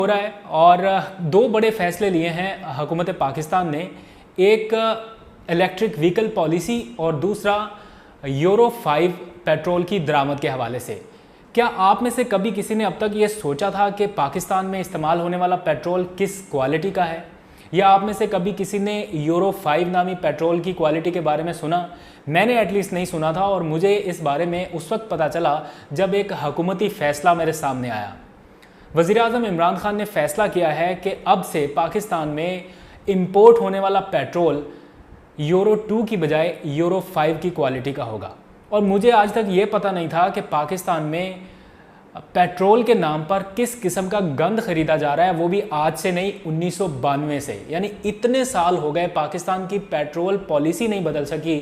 हो रहा है और दो बड़े फैसले लिए हैं हुकूमत पाकिस्तान ने। एक इलेक्ट्रिक व्हीकल पॉलिसी और दूसरा यूरो 5 पेट्रोल की दरामद के हवाले से। क्या आप में से कभी किसी ने अब तक ये सोचा था कि पाकिस्तान में इस्तेमाल होने वाला पेट्रोल किस क्वालिटी का है? या आप में से कभी किसी ने यूरो 5 नामी पेट्रोल की क्वालिटी के बारे में सुना? मैंने एटलीस्ट नहीं सुना था और मुझे इस बारे में उस वक्त पता चला जब एक हुकूमती फ़ैसला मेरे सामने आया। वज़ीर-ए-आज़म इमरान खान ने फैसला किया है कि अब से पाकिस्तान में इंपोर्ट होने वाला पेट्रोल यूरो 2 की बजाय यूरो 5 की क्वालिटी का होगा। और मुझे आज तक ये पता नहीं था कि पाकिस्तान में पेट्रोल के नाम पर किस किस्म का गंद खरीदा जा रहा है, वो भी आज से नहीं 1992 से। यानी इतने साल हो गए पाकिस्तान की पेट्रोल पॉलिसी नहीं बदल सकी।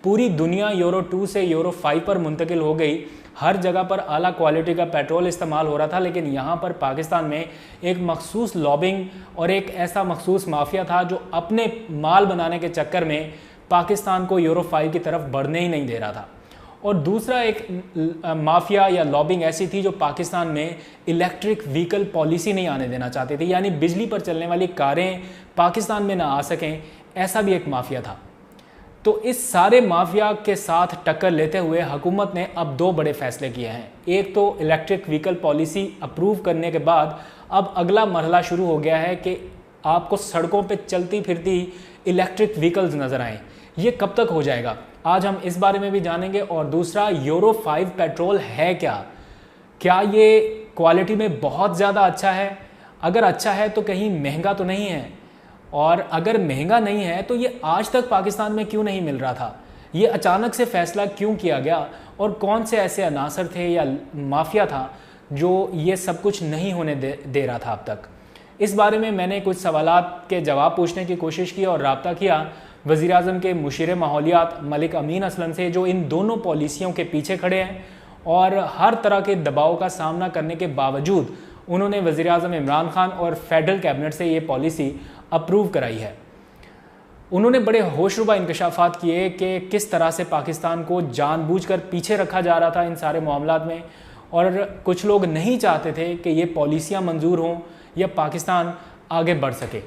पूरी दुनिया यूरो 2 से यूरो 5 पर मुंतकिल हो गई। हर जगह पर आला क्वालिटी का पेट्रोल इस्तेमाल हो रहा था, लेकिन यहाँ पर पाकिस्तान में एक मखसूस लॉबिंग और एक ऐसा मखसूस माफिया था जो अपने माल बनाने के चक्कर में पाकिस्तान को यूरो 5 की तरफ बढ़ने ही नहीं दे रहा था। और दूसरा एक माफिया या लॉबिंग ऐसी थी जो पाकिस्तान में इलेक्ट्रिक व्हीकल पॉलिसी नहीं आने देना चाहती थी, यानी बिजली पर चलने वाली कारें पाकिस्तान में ना आ सकें, ऐसा भी एक माफिया था। तो इस सारे माफिया के साथ टक्कर लेते हुए हुकूमत ने अब दो बड़े फैसले किए हैं। एक तो इलेक्ट्रिक व्हीकल पॉलिसी अप्रूव करने के बाद अब अगला मरहला शुरू हो गया है कि आपको सड़कों पे चलती फिरती इलेक्ट्रिक व्हीकल्स नज़र आएँ। ये कब तक हो जाएगा, आज हम इस बारे में भी जानेंगे। और दूसरा, यूरो 5 पेट्रोल है क्या ये क्वालिटी में बहुत ज़्यादा अच्छा है? अगर अच्छा है तो कहीं महंगा तो नहीं है? और अगर महंगा नहीं है तो ये आज तक पाकिस्तान में क्यों नहीं मिल रहा था? ये अचानक से फैसला क्यों किया गया? और कौन से ऐसे अनासर थे या माफिया था जो ये सब कुछ नहीं होने दे रहा था अब तक? इस बारे में मैंने कुछ सवालात के जवाब पूछने की कोशिश की और रब्ता किया वज़ीर-ए-आज़म के मुशीर माहौलियात मलिक अमीन असलम से, जो इन दोनों पॉलिसियों के पीछे खड़े हैं और हर तरह के दबाव का सामना करने के बावजूद उन्होंने वज़ीर-ए-आज़म इमरान खान और फेडरल कैबिनेट से ये पॉलिसी अप्रूव कराई है। उन्होंने बड़े होशरुबा इंकशाफात किए कि किस तरह से पाकिस्तान को जानबूझकर पीछे रखा जा रहा था इन सारे मामलात में, और कुछ लोग नहीं चाहते थे कि ये पॉलिसियाँ मंजूर हों या पाकिस्तान आगे बढ़ सके।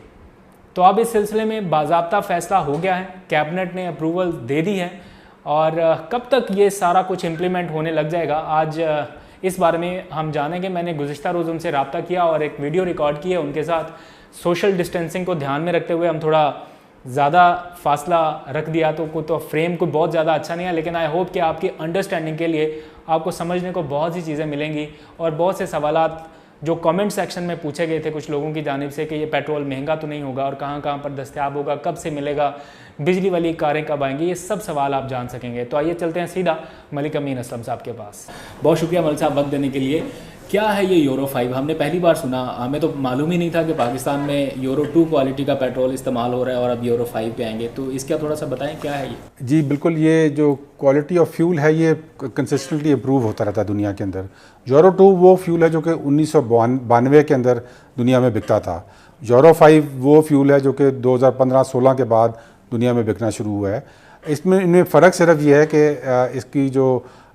तो अब इस सिलसिले में बाज़ाब्ता फ़ैसला हो गया है, कैबिनेट ने अप्रूवल दे दी है और कब तक ये सारा कुछ इम्प्लीमेंट होने लग जाएगा, आज इस बारे में हम जानेंगे। मैंने गुज़िश्ता रोज़ उनसे रब्ता किया और एक वीडियो रिकॉर्ड की है उनके साथ। सोशल डिस्टेंसिंग को ध्यान में रखते हुए हम थोड़ा ज़्यादा फासला रख दिया, तो फ्रेम को बहुत ज़्यादा अच्छा नहीं है, लेकिन आई होप कि आपकी अंडरस्टैंडिंग के लिए आपको समझने को बहुत सी चीज़ें मिलेंगी। और बहुत से सवालात जो कमेंट सेक्शन में पूछे गए थे कुछ लोगों की जानिब से कि ये पेट्रोल महंगा तो नहीं होगा और कहाँ पर दस्तयाब होगा, कब से मिलेगा, बिजली वाली कारें कब आएंगी, ये सब सवाल आप जान सकेंगे। तो आइए चलते हैं सीधा मलिक अमीन असलम साहब के पास। बहुत शुक्रिया मलिक साहब वक्त देने के लिए। क्या है ये यूरो 5? हमने पहली बार सुना, हमें तो मालूम ही नहीं था कि पाकिस्तान में यूरो 2 क्वालिटी का पेट्रोल इस्तेमाल हो रहा है और अब यूरो 5 पे आएंगे, तो इसका थोड़ा सा बताएं क्या है ये? जी बिल्कुल, ये जो क्वालिटी ऑफ फ्यूल है ये कंसिस्टेंटली इम्प्रूव होता रहता है दुनिया के अंदर। यूरो 2 वो फ्यूल है जो कि 1992 के अंदर दुनिया में बिकता था। यूरो 5 वो फ्यूल है जो कि 2015-16 के बाद दुनिया में बिकना शुरू हुआ है। इनमें फ़र्क सिर्फ ये है कि इसकी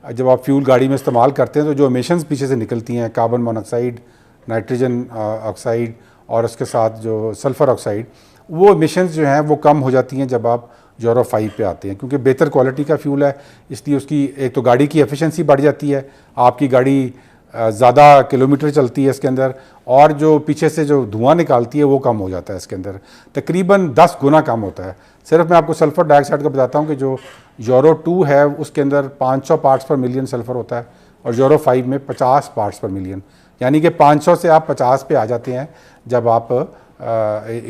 जब आप फ्यूल गाड़ी में इस्तेमाल करते हैं तो जो एमिशंस पीछे से निकलती हैं, कार्बन मोनोक्साइड, नाइट्रोजन ऑक्साइड और उसके साथ जो सल्फ़र ऑक्साइड, वो एमिशंस जो हैं वो कम हो जाती हैं जब आप यूरो 5 पे आते हैं, क्योंकि बेहतर क्वालिटी का फ्यूल है। इसलिए उसकी एक तो गाड़ी की एफिशिएंसी बढ़ जाती है, आपकी गाड़ी ज़्यादा किलोमीटर चलती है इसके अंदर, और जो पीछे से जो धुआं निकालती है वो कम हो जाता है इसके अंदर, तकरीबन 10 गुना कम होता है। सिर्फ मैं आपको सल्फ़र डाइऑक्साइड का बताता हूँ कि जो यूरो 2 है उसके अंदर 500 पार्ट्स पर मिलियन सल्फ़र होता है और यूरो 5 में 50 पार्ट्स पर मिलियन, यानी कि 500 से आप 50 पे आ जाते हैं जब आप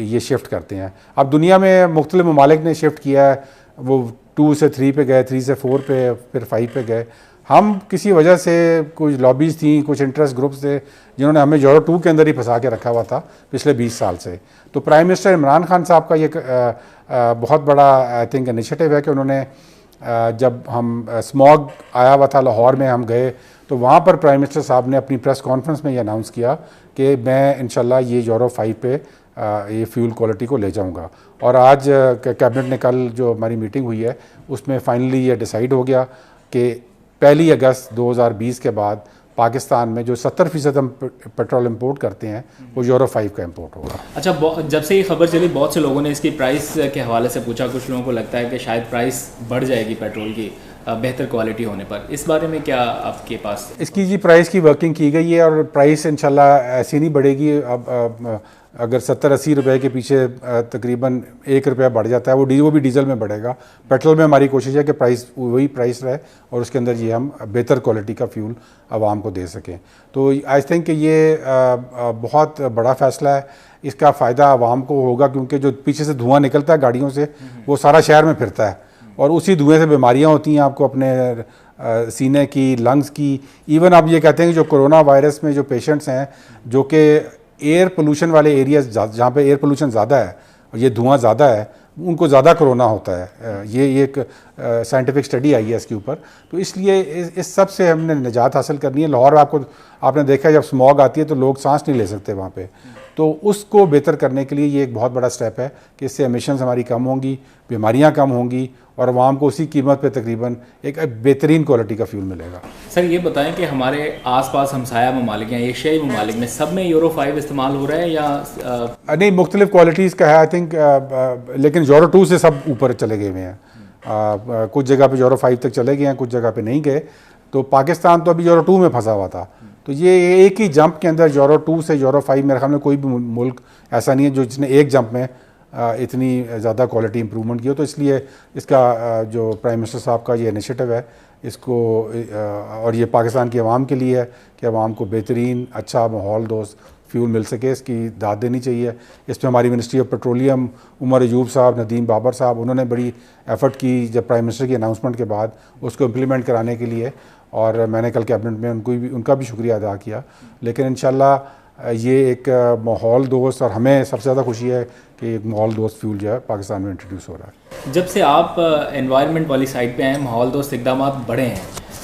ये शिफ्ट करते हैं। अब दुनिया में मुख्तलिफ ममालिक ने शिफ्ट किया है, वो 2 से 3 पे गए, 3 से 4 पे, फिर 5 पे गए। हम किसी वजह से कुछ लॉबीज़ थी, कुछ इंटरेस्ट ग्रुप्स थे जिन्होंने हमें यूरो 2 के अंदर ही फंसा के रखा हुआ था पिछले 20 साल से। तो प्राइम मिनिस्टर इमरान खान साहब का ये बहुत बड़ा आई थिंक इनिशिएटिव है कि उन्होंने जब हम स्मॉग आया हुआ था लाहौर में, हम गए तो वहाँ पर प्राइम मिनिस्टर साहब ने अपनी प्रेस कॉन्फ्रेंस में ये अनाउंस किया कि मैं इंशाल्लाह ये यूरो 5 पे ये फ्यूल क्वालिटी को ले जाऊंगा। और आज कैबिनेट ने कल जो हमारी मीटिंग हुई है उसमें फाइनली ये डिसाइड हो गया कि 1 अगस्त 2020 के बाद पाकिस्तान में जो 70% हम पेट्रोल इंपोर्ट करते हैं वो यूरो 5 का इंपोर्ट होगा। अच्छा, जब से ये खबर चली बहुत से लोगों ने इसकी प्राइस के हवाले से पूछा। कुछ लोगों को लगता है कि शायद प्राइस बढ़ जाएगी पेट्रोल की बेहतर क्वालिटी होने पर। इस बारे में क्या आपके पास? इसकी जी प्राइस की वर्किंग की गई है और प्राइस इंशाल्लाह ऐसी नहीं बढ़ेगी। अब अगर 70-80 रुपए के पीछे तकरीबन 1 रुपया बढ़ जाता है, वो भी डीजल में बढ़ेगा। पेट्रोल में हमारी कोशिश है कि प्राइस वही प्राइस रहे और उसके अंदर ये हम बेहतर क्वालिटी का फ्यूल आवाम को दे सकें। तो आई थिंक कि ये बहुत बड़ा फ़ैसला है। इसका फ़ायदा आवाम को होगा क्योंकि जो पीछे से धुआं निकलता है गाड़ियों से वो सारा शहर में फिरता है और उसी धुएं से बीमारियां होती हैं आपको अपने सीने की, लंग्स की। इवन आप ये कहते हैं कि जो कोरोना वायरस में जो पेशेंट्स हैं जो कि एयर पोल्यूशन वाले एरियाज जहाँ पे एयर पोल्यूशन ज़्यादा है और ये धुआं ज़्यादा है, उनको ज़्यादा कोरोना होता है। ये एक साइंटिफिक स्टडी आई है इसके ऊपर। तो इसलिए इस सब से हमने निजात हासिल करनी है। लाहौर आपने देखा है जब स्मॉग आती है तो लोग सांस नहीं ले सकते वहाँ पे। तो उसको बेहतर करने के लिए ये एक बहुत बड़ा स्टेप है कि इससे एमिशंस हमारी कम होंगी, बीमारियां कम होंगी और आवाम को उसी कीमत पे तकरीबन एक बेहतरीन क्वालिटी का फ्यूल मिलेगा। सर ये बताएं कि हमारे आसपास हमसाया ममालिक हैं, एशियाई ममालिक में, सब में यूरो 5 इस्तेमाल हो रहा है या नहीं, मुख्तलिफ क्वालिटीज़ का है आई थिंक, लेकिन यूरो 2 से सब ऊपर चले गए हुए हैं। कुछ जगह पे यूरो 5 तक चले गए हैं, कुछ जगह पे नहीं गए। तो पाकिस्तान तो अभी यूरो 2 में फंसा हुआ था। तो ये एक ही जंप के अंदर यूरो 2 से यूरो 5 मेरे ख्याल में कोई भी मुल्क ऐसा नहीं है जो जिसने एक जंप में इतनी ज़्यादा क्वालिटी इंप्रूवमेंट की हो। तो इसलिए इसका जो प्राइम मिनिस्टर साहब का ये इनिशिएटिव है इसको और ये पाकिस्तान की आवाम के लिए है कि आवाम को बेहतरीन अच्छा माहौल दोस्त फ्यूल मिल सके, इसकी दाद देनी चाहिए। इस पर हमारी ministry of petroleum, Umar Ayub साहब, नदीम बाबर साहब, उन्होंने बड़ी एफर्ट की जब प्राइम मिनिस्टर की अनाउंसमेंट के बाद उसको इम्प्लीमेंट कराने के लिए, और मैंने कल कैबिनेट में उनका भी शुक्रिया अदा किया। लेकिन इंशाल्लाह ये एक माहौल दोस्त, और हमें सबसे ज़्यादा खुशी है कि एक माहौल दोस्त फ्यूल जो है पाकिस्तान में इंट्रोड्यूस हो रहा है। जब से आप एनवायरनमेंट वाली साइड पे आए, माहौल दोस्त इकदाम बढ़े हैं।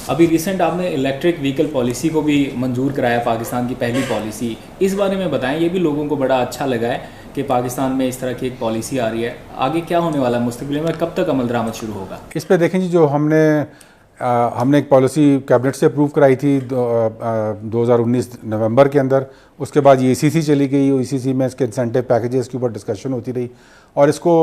अभी रिसेंट आपने इलेक्ट्रिक व्हीकल पॉलिसी को भी मंजूर कराया, पाकिस्तान की पहली पॉलिसी। इस बारे में बताएं, ये भी लोगों को बड़ा अच्छा लगा है कि पाकिस्तान में इस तरह की एक पॉलिसी आ रही है। आगे क्या होने वाला है मुस्तकबिल में, कब तक अमल दरामद शुरू होगा? इस पर देखें जी, जो हमने एक पॉलिसी कैबिनेट से अप्रूव कराई थी 2019 नवंबर के अंदर। उसके बाद ये ECC चली गई, ECC में इसके इंसेंटिव पैकेजेस के ऊपर डिस्कशन होती रही और इसको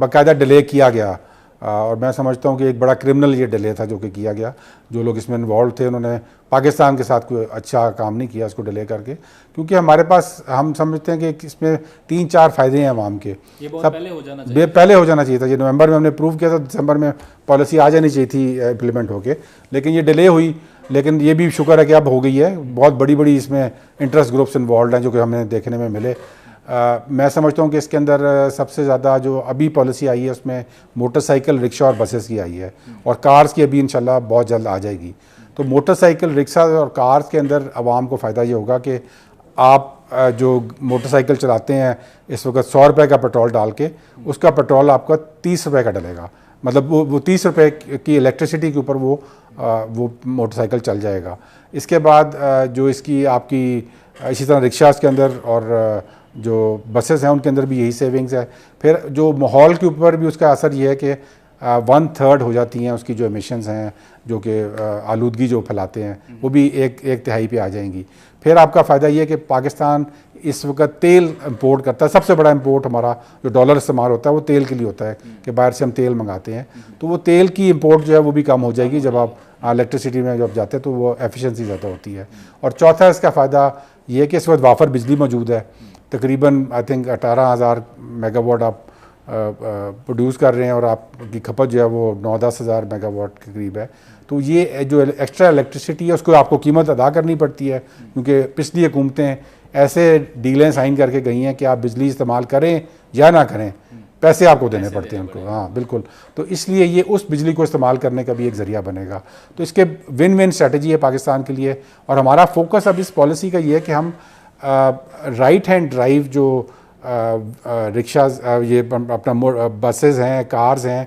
बाकायदा डिले किया गया। और मैं समझता हूँ कि एक बड़ा क्रिमिनल ये डिले था जो कि किया गया। जो लोग इसमें इन्वॉल्व थे उन्होंने पाकिस्तान के साथ कोई अच्छा काम नहीं किया इसको डिले करके, क्योंकि हमारे पास, हम समझते हैं कि इसमें 3-4 फ़ायदे हैं आवाम के। ये बहुत पहले हो जाना चाहिए था। ये नवंबर में हमने अप्रूव किया था, दिसंबर में पॉलिसी आ जानी चाहिए थी इम्प्लीमेंट होके, लेकिन ये डिले हुई। लेकिन ये भी शुक्र है कि अब हो गई है। बहुत बड़ी इसमें इंटरेस्ट ग्रुप्स इन्वॉल्व हैं जो कि हमें देखने में मिले। मैं समझता हूँ कि इसके अंदर सबसे ज़्यादा जो अभी पॉलिसी आई है उसमें मोटरसाइकिल, रिक्शा और बसेस की आई है, और कार्स की अभी इंशाल्लाह बहुत जल्द आ जाएगी। तो मोटरसाइकिल, रिक्शा और कार्स के अंदर आवाम को फ़ायदा ये होगा कि आप जो मोटरसाइकिल चलाते हैं इस वक्त 100 रुपये का पेट्रोल डाल के, उसका पेट्रोल आपका 30 रुपये का डलेगा। मतलब वो 30 रुपये की इलेक्ट्रिसिटी के ऊपर वो मोटरसाइकिल चल जाएगा। इसके बाद जो इसकी आपकी इसी तरह रिक्शास के अंदर और जो बसेस हैं उनके अंदर भी यही सेविंग्स है। फिर जो माहौल के ऊपर भी उसका असर ये है कि 1/3 हो जाती हैं उसकी जो एमिशंस हैं, जो कि आलूदगी जो फैलाते हैं, वो भी एक तिहाई पे आ जाएंगी। फिर आपका फ़ायदा ये है कि पाकिस्तान इस वक्त तेल इंपोर्ट करता है। सबसे बड़ा इंपोर्ट हमारा जो डॉलर इस्तेमाल होता है वो तेल के लिए होता है कि बाहर से हम तेल मंगाते हैं। तो वो तेल की इंपोर्ट जो है वो भी कम हो जाएगी जब आप इलेक्ट्रिसिटी में जब जाते हैं, तो वो एफिशिएंसी ज़्यादा होती है। और चौथा इसका फ़ायदा ये है कि इस वक्त वाफर बिजली मौजूद है। तकरीबन आई थिंक 18,000 मेगावाट आप प्रोड्यूस कर रहे हैं और आपकी खपत जो है वो 9-10 हज़ार मेगावाट के करीब है। तो ये जो एक्स्ट्रा इलेक्ट्रिसिटी है उसको आपको कीमत अदा करनी पड़ती है, क्योंकि पिछली हुकूमतें ऐसे डीलें साइन करके गई हैं कि आप बिजली इस्तेमाल करें या ना करें, पैसे आपको देने पड़ते हैं उनको। हाँ बिल्कुल। तो इसलिए ये उस बिजली को इस्तेमाल करने का भी एक ज़रिया बनेगा। तो इसके विन स्ट्रेटजी है पाकिस्तान के लिए। और हमारा फोकस अब इस पॉलिसी का ये है कि हम राइट हैंड ड्राइव जो रिक्शाज, ये अपना बसेस हैं, कार्स हैं,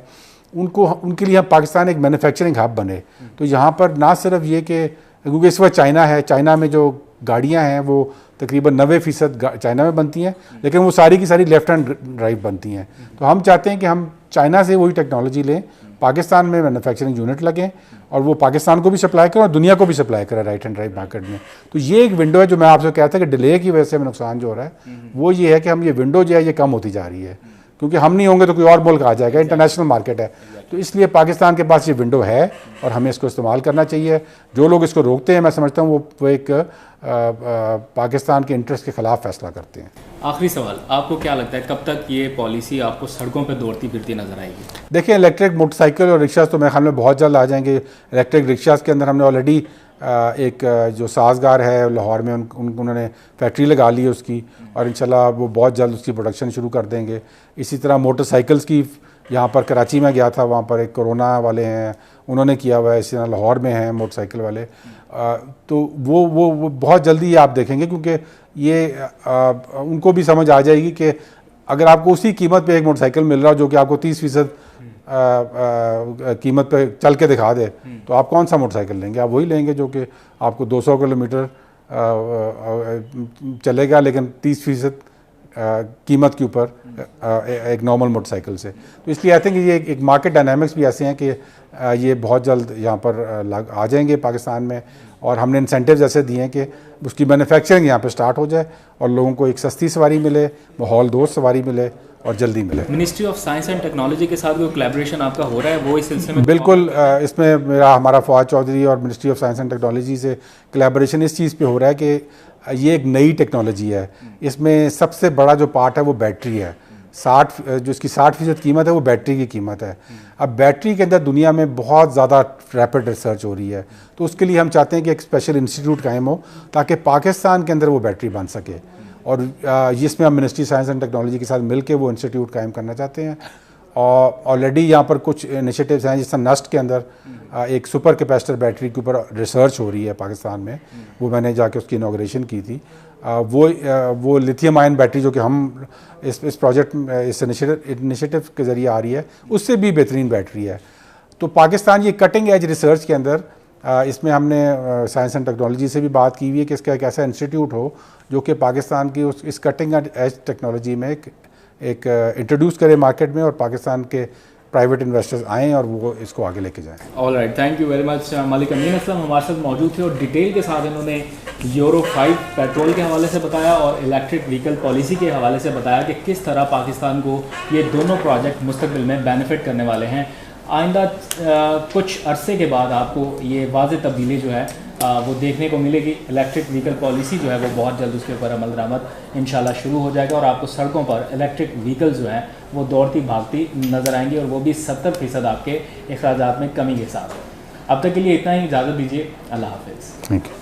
उनके लिए हम पाकिस्तान एक मैन्युफैक्चरिंग हब बने। तो यहाँ पर ना सिर्फ ये कि क्योंकि इस वक्त चाइना है, चाइना में जो गाड़ियाँ हैं वो तकरीबन 90% चाइना में बनती हैं, लेकिन वो सारी की सारी लेफ्ट हैंड ड्राइव बनती हैं। तो हम चाहते हैं कि हम चाइना से वही टेक्नोलॉजी लें पाकिस्तान में मैन्युफैक्चरिंग यूनिट लगें और वो पाकिस्तान को भी सप्लाई करें और दुनिया को भी सप्लाई करें राइट एंड राइट मार्केट में। तो ये एक विंडो है जो मैं आपसे कहता था कि डिले की वजह से हमें नुकसान जो हो रहा है वो ये है कि हम ये विंडो जो है ये कम होती जा रही है, क्योंकि हम नहीं होंगे तो कोई और मुल्क आ जाएगा, इंटरनेशनल मार्केट है। तो इसलिए पाकिस्तान के पास ये विंडो है और हमें इसको इस्तेमाल करना चाहिए। जो लोग इसको रोकते हैं मैं समझता हूँ वो एक पाकिस्तान के इंटरेस्ट के ख़िलाफ़ फैसला करते हैं। आखिरी सवाल, आपको क्या लगता है कब तक ये पॉलिसी आपको सड़कों पर दौड़ती फिरती नजर आएगी? देखिए, इलेक्ट्रिक मोटरसाइकिल और रिक्शास तो मेरे ख्याल में बहुत जल्द आ जाएंगे। इलेक्ट्रिक रिक्शास के अंदर हमने ऑलरेडी एक जो साजगार है लाहौर में उन्होंने फैक्ट्री लगा ली है उसकी, और इंशाल्लाह वो बहुत जल्द उसकी प्रोडक्शन शुरू कर देंगे। इसी तरह मोटरसाइकिल्स की यहाँ पर कराची में गया था, वहाँ पर एक कोरोना वाले हैं उन्होंने किया हुआ है, इसी तरह लाहौर में हैं मोटरसाइकिल वाले। तो वो बहुत जल्दी आप देखेंगे, क्योंकि ये उनको भी समझ आ जाएगी कि अगर आपको उसी कीमत पे एक मोटरसाइकिल मिल रहा हो जो कि आपको 30% कीमत पे चल के दिखा दे, तो आप कौन सा मोटरसाइकिल लेंगे? आप वही लेंगे जो कि आपको 200 किलोमीटर चलेगा लेकिन 30% कीमत के ऊपर एक नॉर्मल मोटरसाइकिल से। तो इसलिए आई थिंक ये एक मार्केट डायनामिक्स भी ऐसे हैं कि ये बहुत जल्द यहाँ पर आ जाएंगे पाकिस्तान में, और हमने इंसेंटिव्स ऐसे दिए हैं कि उसकी मैन्युफैक्चरिंग यहाँ पे स्टार्ट हो जाए और लोगों को एक सस्ती सवारी मिले, माहौल दोस्त सवारी मिले और जल्दी मिले। Ministry of science and technology के साथ कोई कोलैबोरेशन आपका हो रहा है वो इस सिलसिले में? बिल्कुल, इसमें हमारा फवाद चौधरी और ministry of science and technology से कोलैबोरेशन इस चीज़ पे हो रहा है कि ये एक नई टेक्नोलॉजी है। इसमें सबसे बड़ा जो पार्ट है वो बैटरी है। 60% कीमत है वो बैटरी की कीमत है। अब बैटरी के अंदर दुनिया में बहुत ज़्यादा रैपिड रिसर्च हो रही है, तो उसके लिए हम चाहते हैं कि एक स्पेशल इंस्टीट्यूट कायम हो ताकि पाकिस्तान के अंदर वो बैटरी बन सके, और जिसमें हम मिनिस्ट्री साइंस एंड टेक्नोलॉजी के साथ मिलकर वो इंस्टीट्यूट कायम करना चाहते हैं। और ऑलरेडी यहाँ पर कुछ इनिशिएटिव्स हैं, जिस तरह नस्ट के अंदर एक सुपर कैपेसिटर बैटरी के ऊपर रिसर्च हो रही है पाकिस्तान में, वो मैंने जाके उसकी इनॉग्रेशन की थी। वो लिथियम आयन बैटरी जो कि हम इस प्रोजेक्ट इस इनिशिएटिव के ज़रिए आ रही है, उससे भी बेहतरीन बैटरी है। तो पाकिस्तान ये कटिंग एज रिसर्च के अंदर इसमें हमने साइंस एंड टेक्नोलॉजी से भी बात की हुई है कि इसका एक ऐसा इंस्टीट्यूट हो जो कि पाकिस्तान की इस कटिंग एज टेक्नोलॉजी में एक इंट्रोड्यूस करे मार्केट में, और पाकिस्तान के प्राइवेट इन्वेस्टर्स आएँ और वो इसको आगे लेके जाएँ। All right, thank you very much. Malik Amin Aslam हमारे साथ मौजूद थे और डिटेल के साथ इन्होंने यूरो 5 पेट्रोल के हवाले से बताया और इलेक्ट्रिक व्हीकल पॉलिसी के हवाले से बताया कि किस तरह पाकिस्तान को ये दोनों प्रोजेक्ट मुस्तकबिल में बेनिफिट करने वाले हैं। आइंदा कुछ अरसे के बाद आपको ये वाज़ेह तब्दीली जो है वो देखने को मिलेगी। इलेक्ट्रिक व्हीकल पॉलिसी जो है वो बहुत जल्द उसके ऊपर अमल दरामद इंशाल्लाह शुरू हो जाएगा और आपको सड़कों पर इलेक्ट्रिक व्हीकल्स जो हैं वो दौड़ती भागती नज़र आएंगी, और वो भी 70% आपके अखराजात में कमी के साथ। अब तक के लिए इतना ही, इजाज़त दीजिए। अल्लाह हाफिज़। Thank you.